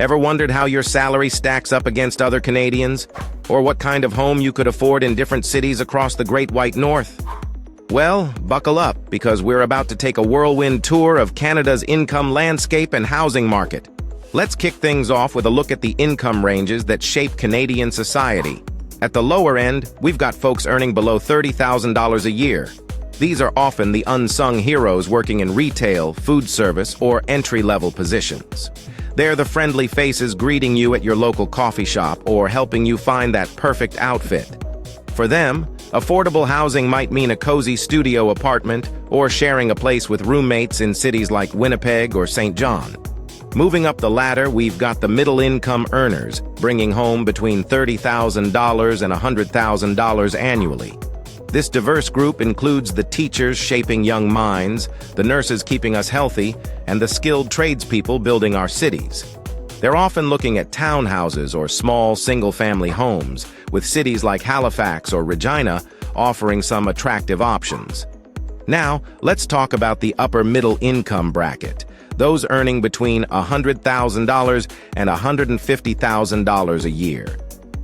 Ever wondered how your salary stacks up against other Canadians? Or what kind of home you could afford in different cities across the Great White North? Well, buckle up, because we're about to take a whirlwind tour of Canada's income landscape and housing market. Let's kick things off with a look at the income ranges that shape Canadian society. At the lower end, we've got folks earning below $30,000 a year. These are often the unsung heroes working in retail, food service, or entry-level positions. They're the friendly faces greeting you at your local coffee shop or helping you find that perfect outfit. For them, affordable housing might mean a cozy studio apartment or sharing a place with roommates in cities like Winnipeg or St. John. Moving up the ladder, we've got the middle-income earners, bringing home between $30,000 and $100,000 annually. This diverse group includes the teachers shaping young minds, the nurses keeping us healthy, and the skilled tradespeople building our cities. They're often looking at townhouses or small single-family homes, with cities like Halifax or Regina offering some attractive options. Now, let's talk about the upper middle income bracket, those earning between $100,000 and $150,000 a year.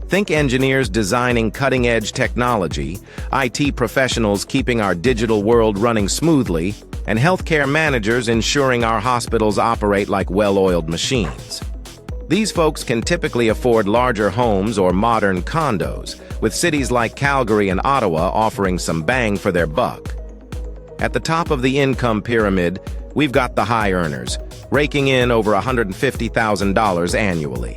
Think engineers designing cutting-edge technology, IT professionals keeping our digital world running smoothly, and healthcare managers ensuring our hospitals operate like well-oiled machines. These folks can typically afford larger homes or modern condos, with cities like Calgary and Ottawa offering some bang for their buck. At the top of the income pyramid, we've got the high earners, raking in over $150,000 annually.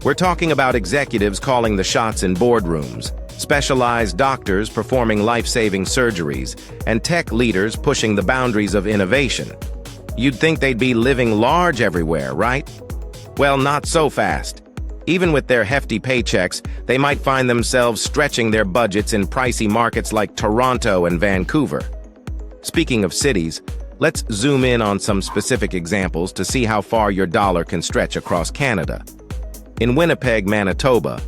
We're talking about executives calling the shots in boardrooms, specialized doctors performing life-saving surgeries, and tech leaders pushing the boundaries of innovation. You'd think they'd be living large everywhere, right? Well, not so fast. Even with their hefty paychecks, they might find themselves stretching their budgets in pricey markets like Toronto and Vancouver. Speaking of cities, let's zoom in on some specific examples to see how far your dollar can stretch across Canada. In Winnipeg, Manitoba,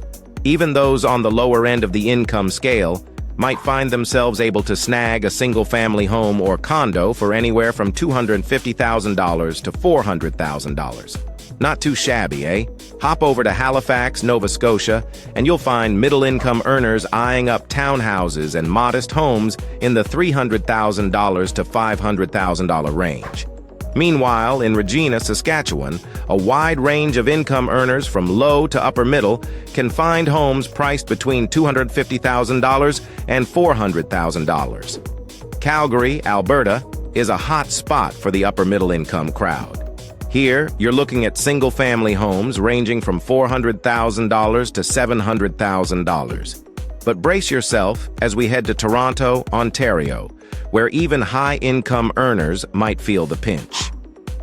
even those on the lower end of the income scale might find themselves able to snag a single-family home or condo for anywhere from $250,000 to $400,000. Not too shabby, eh? Hop over to Halifax, Nova Scotia, and you'll find middle-income earners eyeing up townhouses and modest homes in the $300,000 to $500,000 range. Meanwhile, in Regina, Saskatchewan, a wide range of income earners from low to upper middle can find homes priced between $250,000 and $400,000. Calgary, Alberta, is a hot spot for the upper middle income crowd. Here, you're looking at single-family homes ranging from $400,000 to $700,000. But brace yourself as we head to Toronto, Ontario, where even high-income earners might feel the pinch.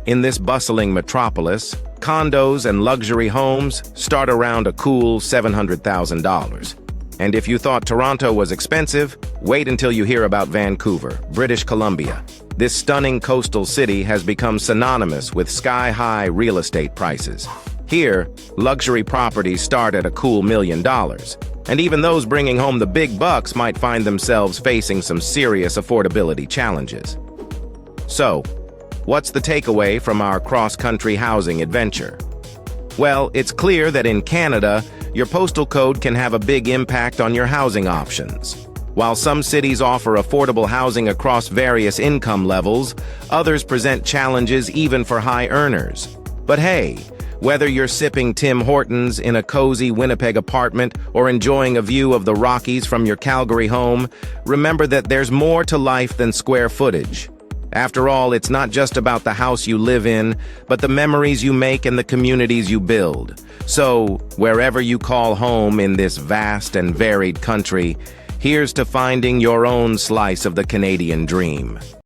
In this bustling metropolis, condos and luxury homes start around a cool $700,000. And if you thought Toronto was expensive, wait until you hear about Vancouver, British Columbia. This stunning coastal city has become synonymous with sky-high real estate prices. Here, luxury properties start at a cool $1 million. And even those bringing home the big bucks might find themselves facing some serious affordability challenges. So, what's the takeaway from our cross-country housing adventure? Well, it's clear that in Canada, your postal code can have a big impact on your housing options. While some cities offer affordable housing across various income levels, others present challenges even for high earners. But hey, whether you're sipping Tim Hortons in a cozy Winnipeg apartment or enjoying a view of the Rockies from your Calgary home, remember that there's more to life than square footage. After all, it's not just about the house you live in, but the memories you make and the communities you build. So, wherever you call home in this vast and varied country, here's to finding your own slice of the Canadian dream.